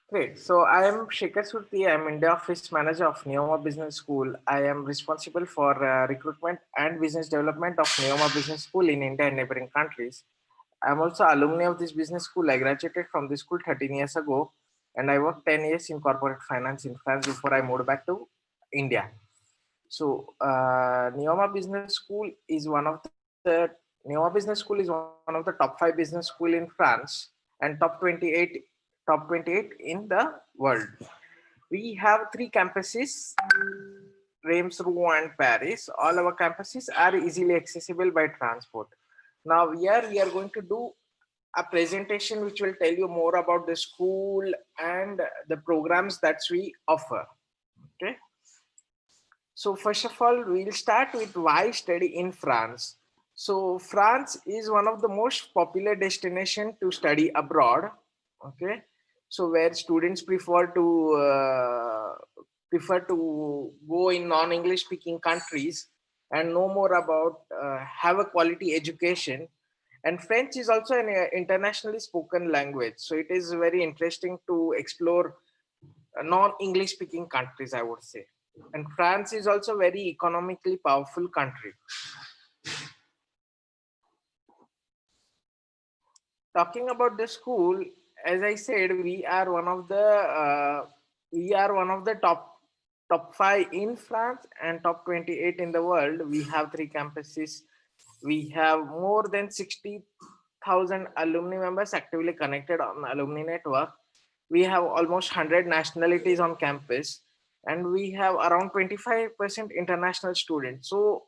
Great. So I am Shekhar Surti. I am India Office Manager of Neoma Business School. I am responsible for recruitment and business development of Neoma Business School in India and neighboring countries. I am also alumni of this business school. I graduated from this school 13 years ago, and I worked 10 years in corporate finance in France before I moved back to India. So Neoma Business School is one of the Neoma Business School is one of the top 5 business school in France and top 28 in the world. We have 3 campuses, Reims, Rouen, and Paris. All our campuses are easily accessible by transport. Now here we are going to do a presentation which will tell you more about the school and the programs that we offer. Okay. So first of all, we'll start with why study in France. So France is one of the most popular destination to study abroad. Okay, so where students prefer to go in non-English speaking countries and know more about have a quality education. And French is also an internationally spoken language, so it is very interesting to explore non-English speaking countries, I would say. And France is also very economically powerful country. Talking about the school, as I said, we are one of the top 5 in France and top 28 in the world. We have 3 campuses. We have more than 60,000 alumni members actively connected on alumni network. We have almost 100 nationalities on campus, and we have around 25% international students. So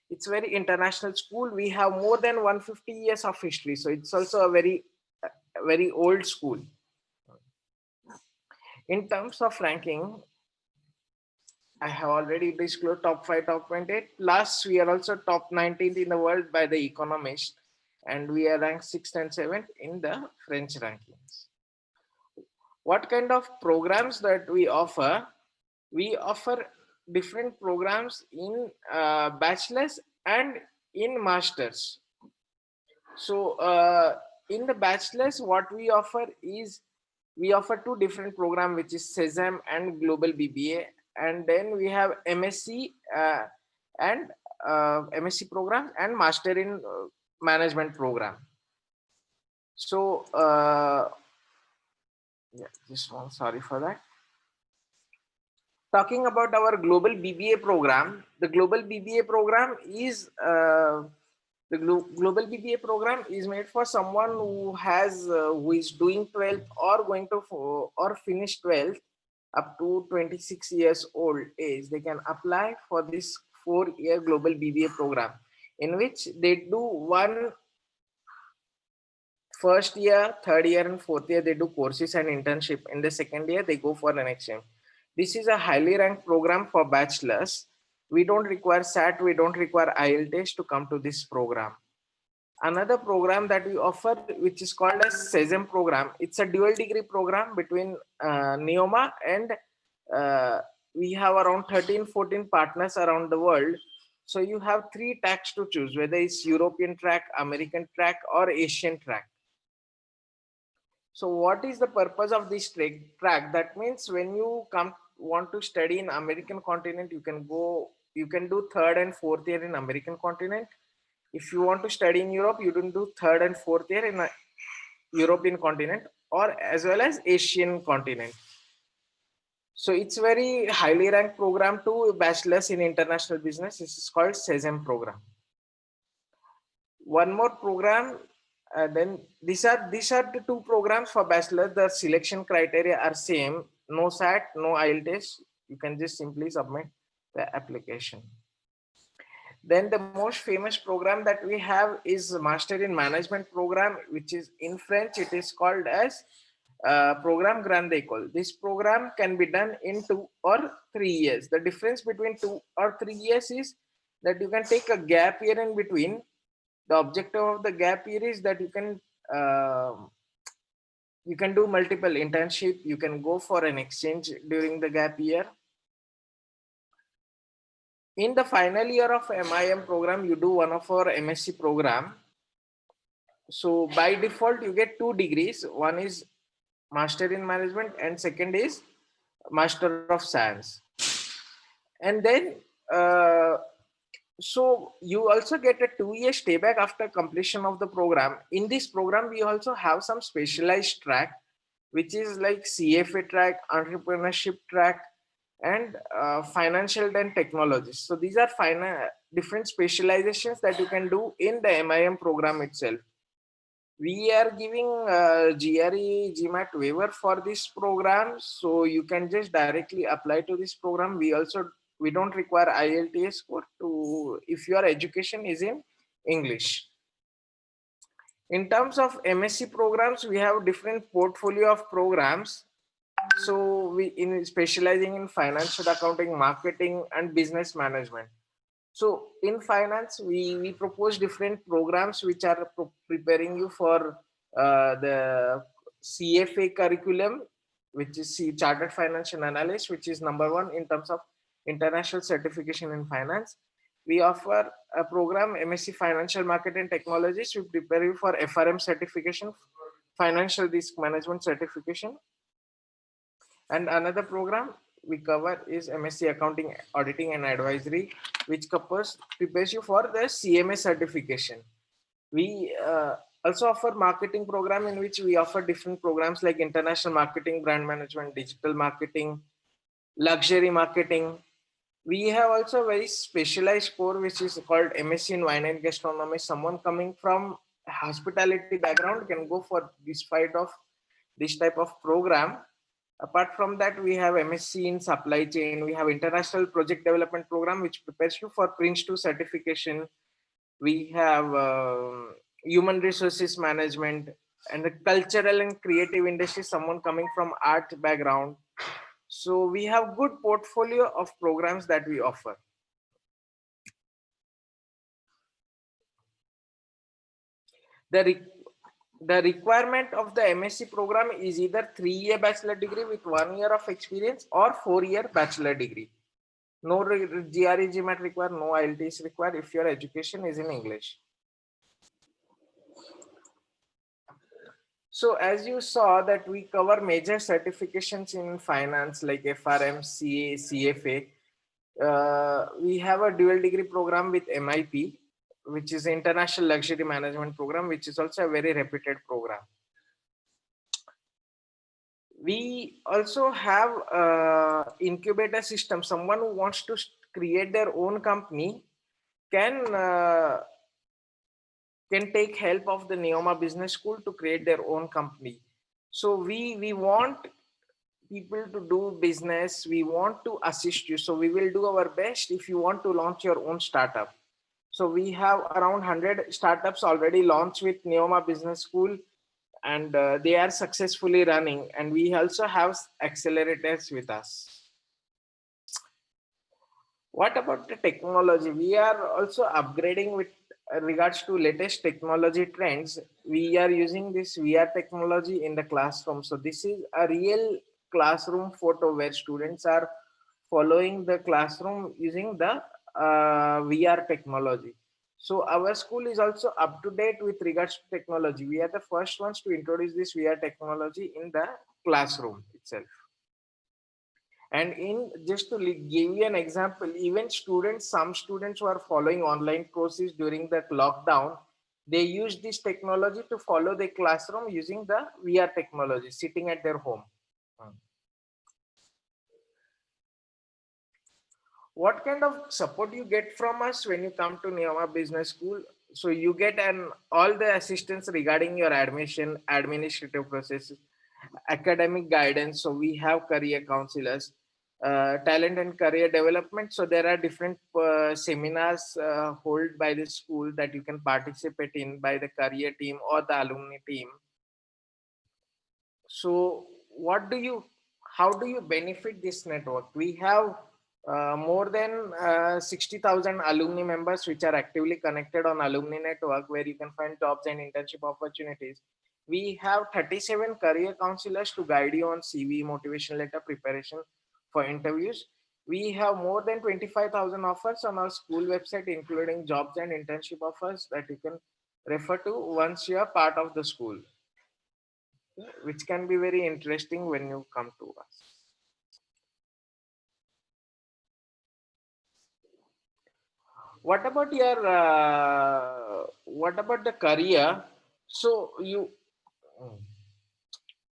it's very international school. We have more than 150 years of history, so it's also a very old school. In terms of ranking, I have already disclosed top 5, top 28. Plus, we are also top 19th in the world by the Economist, and we are ranked 6th and 7th in the French rankings. What kind of programs that we offer? We offer different programs in bachelor's and in master's. So in the bachelor's, what we offer 2 different programs, which is SESAM and Global BBA, and then we have MSc and MSc program and Master in Management program. So yeah, just one. Sorry for that. Talking about our global BBA program, the global BBA program is global BBA program is made for someone who is doing 12th or going to or finish 12th up to 26 years old age. They can apply for this 4-year global BBA program, in which they do one first year, third year, and fourth year. They do courses and internship. In the second year, they go for an exchange. This is a highly ranked program for bachelors. We don't require SAT, we don't require IELTS test to come to this program. Another program that we offer, which is called as SESAM program, it's a dual degree program between Neoma and we have around 13, 14 partners around the world. So you have 3 tracks to choose, whether it's European track, American track, or Asian track. So what is the purpose of this track? That means when you want to study in American continent, you can do third and fourth year in American continent. If you want to study in Europe, you don't do third and fourth year in a European continent, or as well as Asian continent. So it's very highly ranked program to bachelors in international business. This is called SESAM program. One more program, then these are the 2 programs for bachelor. The selection criteria are same: no SAT, no IELTS test. You can just simply submit the application. Then the most famous program that we have is Master in Management program, which is in French. It is called as Program Grande École. This program can be done in 2 or 3 years. The difference between 2 or 3 years is that you can take a gap year in between. The objective of the gap year is that you can do multiple internship. You can go for an exchange during the gap year. In the final year of MIM program, you do one of our MSc program. So by default, you get 2 degrees. One is Master in Management, and second is Master of Science. And then uh, so you also get a 2 year stay back after completion of the program. In this program we also have some specialized track, which is like CFA track, entrepreneurship track, and financial and technology. So these are different specializations that you can do in the MIM program itself. We are giving GRE GMAT waiver for this program, so you can just directly apply to this program. We don't require IELTS score to if your education is in English. In terms of MSc programs, we have different portfolio of programs. So we in specializing in financial accounting, marketing, and business management. So in finance, we propose different programs which are preparing you for the CFA curriculum, which is Chartered Financial Analyst, which is number one in terms of international certification in finance. We offer a program MSc Financial Market and Technologies. We prepare you for FRM certification, Financial Risk Management certification. And another program we cover is MSc Accounting, Auditing and Advisory, which prepares you for the CMA certification. We also offer marketing program in which we offer different programs like international marketing, brand management, digital marketing, luxury marketing. We have also a very specialized core which is called MSc in Wine and Gastronomy. Someone coming from hospitality background can go for this type of program. Apart from that, we have MSc in supply chain. We have international project development program, which prepares you for Prince 2 certification. We have human resources management and the cultural and creative industry, someone coming from art background. So we have good portfolio of programs that we offer. The requirement of the MSc program is either 3-year bachelor degree with 1 year of experience or 4-year bachelor degree. No GRE GMAT required, no IELTS required if your education is in English. So as you saw that we cover major certifications in finance like FRM, CA, CFA. We have a dual degree program with MIP, which is International Luxury Management Program, which is also a very reputed program. We also have incubator system. Someone who wants to create their own company can take help of the Neoma Business School to create their own company. So we want people to do business. We want to assist you. So we will do our best if you want to launch your own startup. So we have around 100 startups already launched with Neoma Business School, and they are successfully running. And we also have accelerators with us. What about the technology? We are also upgrading with regards to latest technology trends. We are using this VR technology in the classroom. So this is a real classroom photo where students are following the classroom using the VR technology. So our school is also up to date with regards to technology. We are the first ones to introduce this VR technology in the classroom itself. And in just to give you an example, even some students who are following online courses during the lockdown, they use this technology to follow the classroom using the VR technology, sitting at their home. What kind of support you get from us when you come to Neoma Business School? So you get all the assistance regarding your admission, administrative processes, academic guidance. So we have career counselors, talent and career development. So there are different seminars held by the school that you can participate in by the career team or the alumni team. So how do you benefit this network? We have more than 60,000 alumni members which are actively connected on alumni network, where you can find jobs and internship opportunities. We have 37 career counselors to guide you on CV, motivation letter preparation for interviews. We have more than 25,000 offers on our school website, including jobs and internship offers that you can refer to once you are part of the school. which can be very interesting when you come to us. What about your what about the career? So you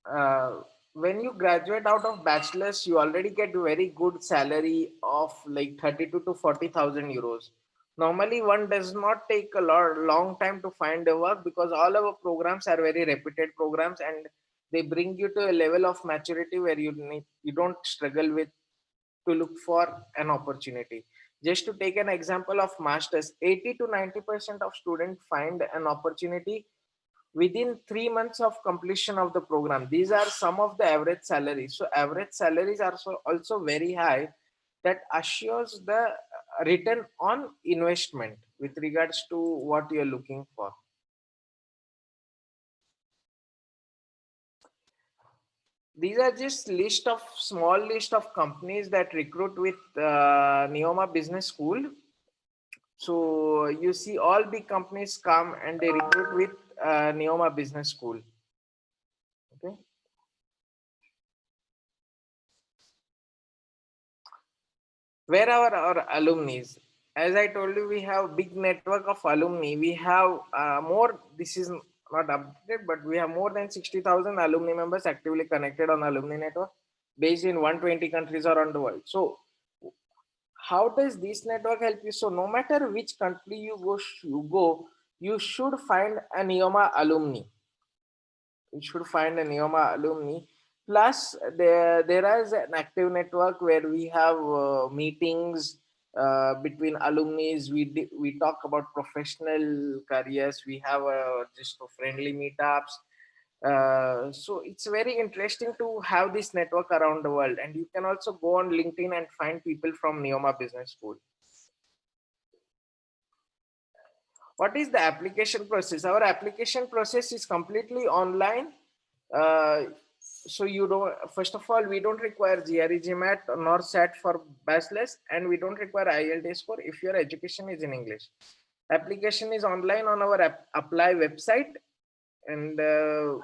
uh, when you graduate out of bachelor's, you already get very good salary of like 32 to 40,000 euros. Normally, one does not take a long time to find a work because all our programs are very reputed programs, and they bring you to a level of maturity where you don't struggle with to look for an opportunity. Just to take an example of masters, 80 to 90% of students find an opportunity within 3 months of completion of the program. These are some of the average salaries. So average salaries are also very high, that assures the return on investment with regards to what you're looking for. These are just list of small list of companies that recruit with Neoma Business School. So you see all big companies come and they recruit with Neoma Business School. Okay. Where are our alumni? As I told you, we have big network of alumni. We have more, this is not updated, but we have more than 60,000 alumni members actively connected on alumni network based in 120 countries around the world. So how does this network help you? So no matter which country you should find a Neoma alumni. You should find a Neoma alumni. Plus, there is an active network where we have meetings between alumni. We talk about professional careers. We have just friendly meetups. So it's very interesting to have this network around the world. And you can also go on LinkedIn and find people from Neoma Business School. What is the application process? Our application process is completely online. uh, so you don't, first of all, we don't require GRE GMAT nor SAT for bachelor's, and we don't require IELTS score if your education is in English. Application is online on our apply website, and the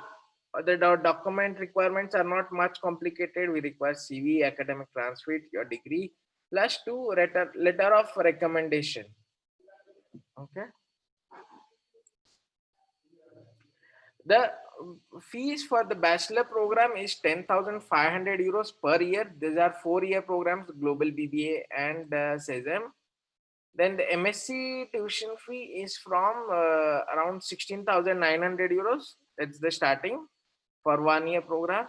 document requirements are not much complicated. We require CV, academic transcript, your degree, plus two letter of recommendation. Okay. The fees for the bachelor program is 10,500 euros per year. These are 4-year programs, Global BBA and SESM. Then the MSc tuition fee is from around 16,900 euros. That's the starting for 1-year program.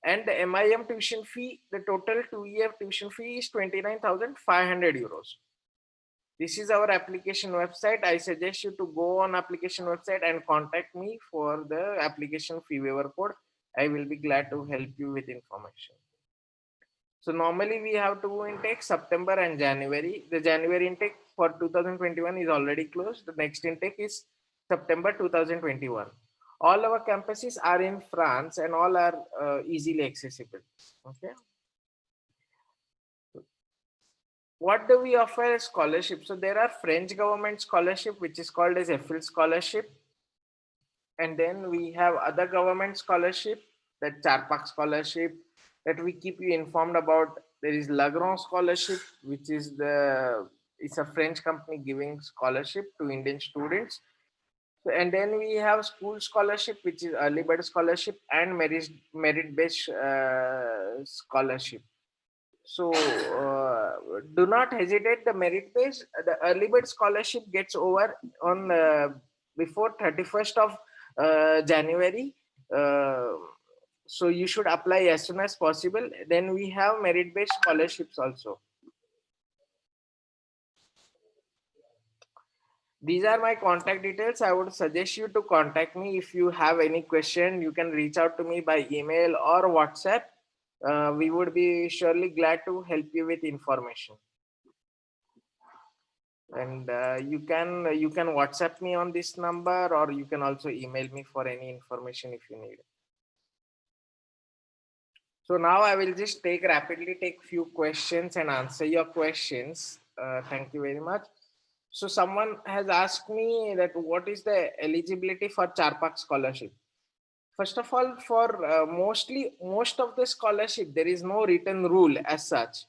And the MIM tuition fee, the total 2-year tuition fee is 29,500 euros. This is our application website. I suggest you to go on application website and contact me for the application fee waiver code. I will be glad to help you with information. So normally we have two intakes, September and January. The January intake for 2021 is already closed. The next intake is September 2021. All our campuses are in France and all are easily accessible. Okay. What do we offer as scholarship? So there are French government scholarship, which is called as EFIL scholarship. And then we have other government scholarship, that Charpak scholarship, that we keep you informed about. There is Lagrange scholarship, which is it's a French company giving scholarship to Indian students. So, and then we have school scholarship, which is early bird scholarship, and merit based scholarship. So do not hesitate. The merit based, the early bird scholarship gets over on before 31st of January. Uh, so you should apply as soon as possible. Then we have merit based scholarships also. These are my contact details. I would suggest you to contact me if you have any question. You can reach out to me by email or WhatsApp. We would be surely glad to help you with information. And you can WhatsApp me on this number, or you can also email me for any information if you need. So now I will just rapidly take few questions and answer your questions. Thank you very much. So someone has asked me that what is the eligibility for Charpak scholarship. First of all, for most of the scholarship, there is no written rule as such.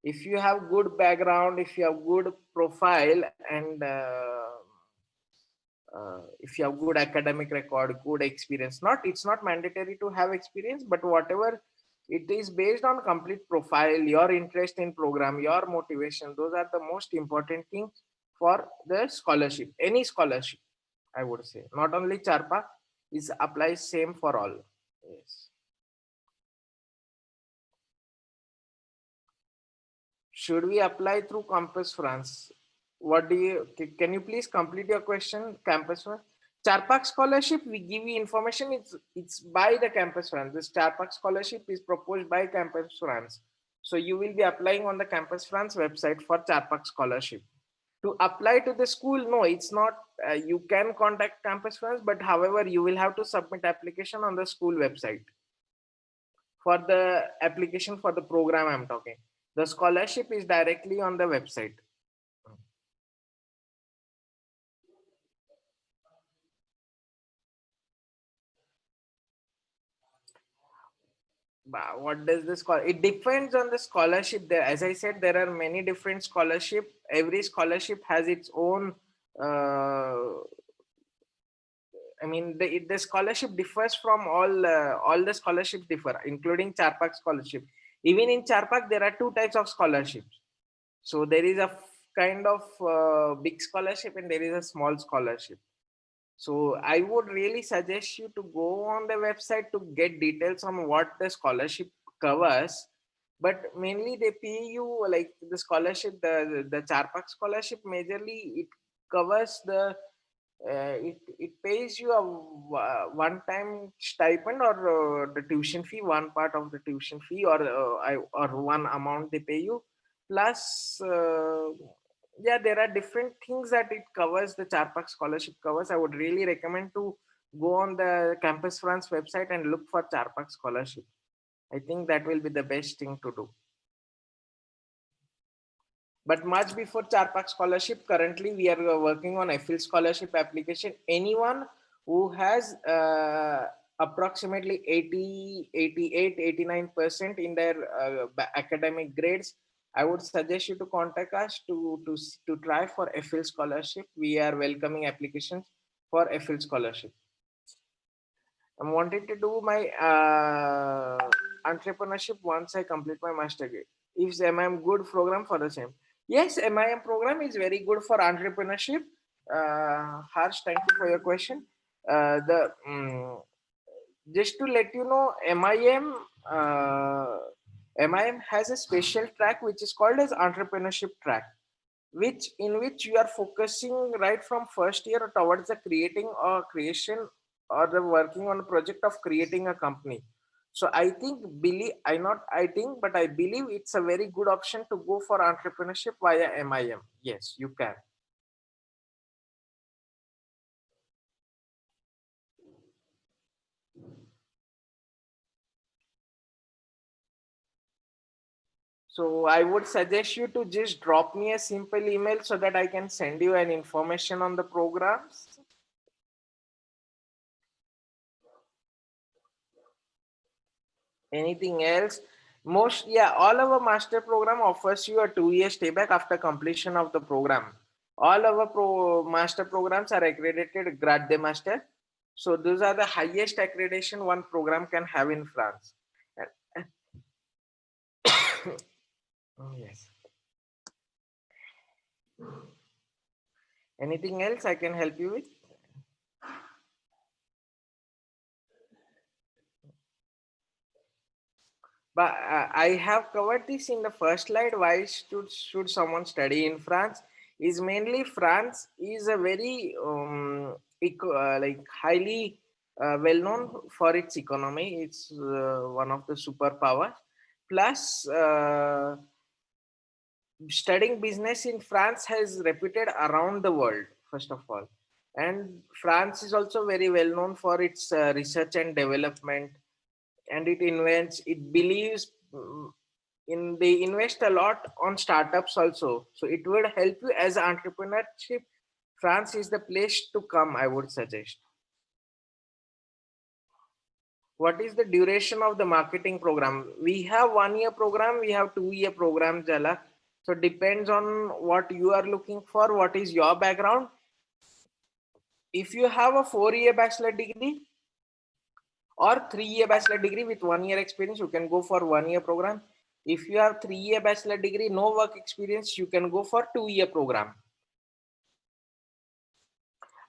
If you have good background, if you have good profile, and if you have good academic record, good experience, not it's not mandatory to have experience, but whatever, it is based on complete profile, your interest in program, your motivation. Those are the most important things for the scholarship. Any scholarship, I would say, not only Charpak, is applies same for all. Yes. Should we apply through Campus France? What do you, can you please complete your question, Campus France? Charpak scholarship, we give you information, it's by the Campus France. This Charpak scholarship is proposed by Campus France. So you will be applying on the Campus France website for Charpak scholarship. To apply to the school, no, it's not, you can contact Campus France, but however, you will have to submit application on the school website for the application for the program I'm talking. The scholarship is directly on the website. What does this call? It depends on the scholarship. There, as I said, there are many different scholarship. Every scholarship has its own. I mean, the scholarship differs from all the scholarships differ, including Charpak scholarship. Even in Charpak, there are two types of scholarships. So there is a kind of big scholarship and there is a small scholarship. So I would really suggest you to go on the website to get details on what the scholarship covers. But mainly they pay you like the scholarship, the Charpak scholarship majorly it covers the it pays you a one time stipend or the tuition fee, one part of the tuition fee, or one amount they pay you, plus yeah, there are different things that it covers. The Charpak scholarship covers. I would really recommend to go on the Campus France website and look for Charpak scholarship. I think that will be the best thing to do. But much before Charpak scholarship, currently we are working on FL scholarship application. Anyone who has approximately 80, 88, 89% in their academic grades, I would suggest you to contact us to try for FL scholarship. We are welcoming applications for FL scholarship. I'm wanting to do my entrepreneurship once I complete my master degree. If MIM good program for the same? Yes, MIM program is very good for entrepreneurship. Harsh, thank you for your question. The Just to let you know, MIM has a special track which is called as entrepreneurship track, which you are focusing right from first year towards the creating or creation or the working on a project of creating a company. So I think believe I not I think but I believe it's a very good option to go for entrepreneurship via MIM. Yes, you can. So I would suggest you to just drop me a simple email so that I can send you an information on the programs. Anything else? Most, yeah, all our master program offers you a 2 year stay back after completion of the program. All our master programs are accredited grade de master. So those are the highest accreditation one program can have in France. Oh, yes. Anything else I can help you with? But I have covered this in the first slide. Why should someone study in France? Is mainly France is a very like highly well known for its economy. It's one of the superpowers. Plus, studying business in France has reputed around the world. First of all, and France is also very well known for its research and development, and it believes they invest a lot on startups also, so it would help you as entrepreneurship. France is the place to come, I would suggest. What is the duration of the marketing program? We have 1 year program, we have 2 year program, Jalak. So depends on what you are looking for, what is your background. If you have a 4 year bachelor degree or 3 year bachelor degree with 1 year experience, you can go for 1 year program. If you have 3 year bachelor degree, no work experience, you can go for 2 year program.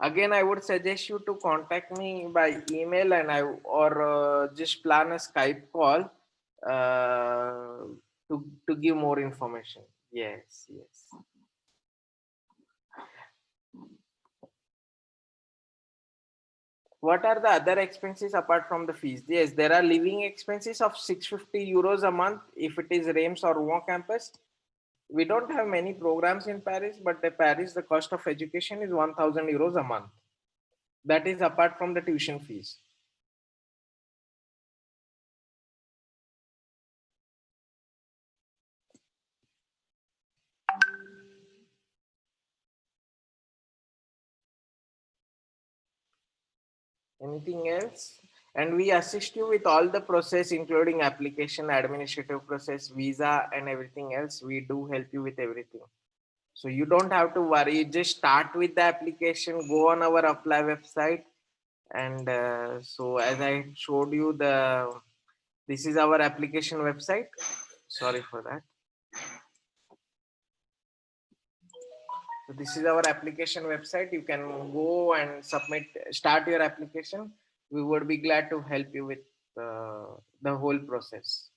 Again, I would suggest you to contact me by email, and just plan a Skype call to give more information. Yes, yes. What are the other expenses apart from the fees? Yes, there are living expenses of 650 euros a month if it is Reims or Rouen campus. We don't have many programs in Paris, but the Paris, the cost of education is 1000 euros a month. That is apart from the tuition fees. Anything else? And we assist you with all the process, including application, administrative process, visa, and everything else. We do help you with everything. So you don't have to worry. Just start with the application, go on our apply website. And so as I showed you, this is our application website. Sorry for that. So this is our application website. You can go and start your application. We would be glad to help you with the whole process.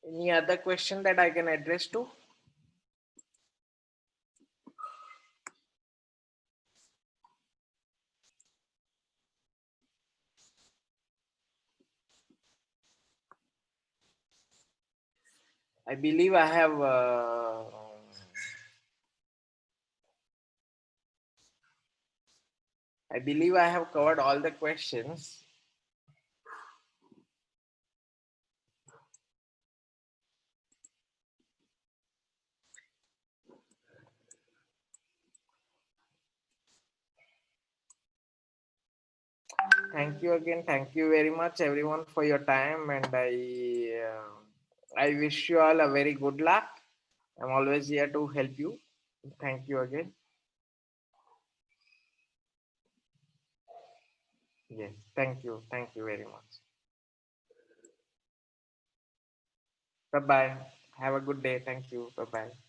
Any other question that I can address to? I believe I have. I believe I have covered all the questions. Thank you again. Thank you very much, everyone, for your time, and I wish you all a very good luck. I'm always here to help you. Thank you again. Yes, thank you. Thank you very much. Bye bye. Have a good day. Thank you. Bye bye.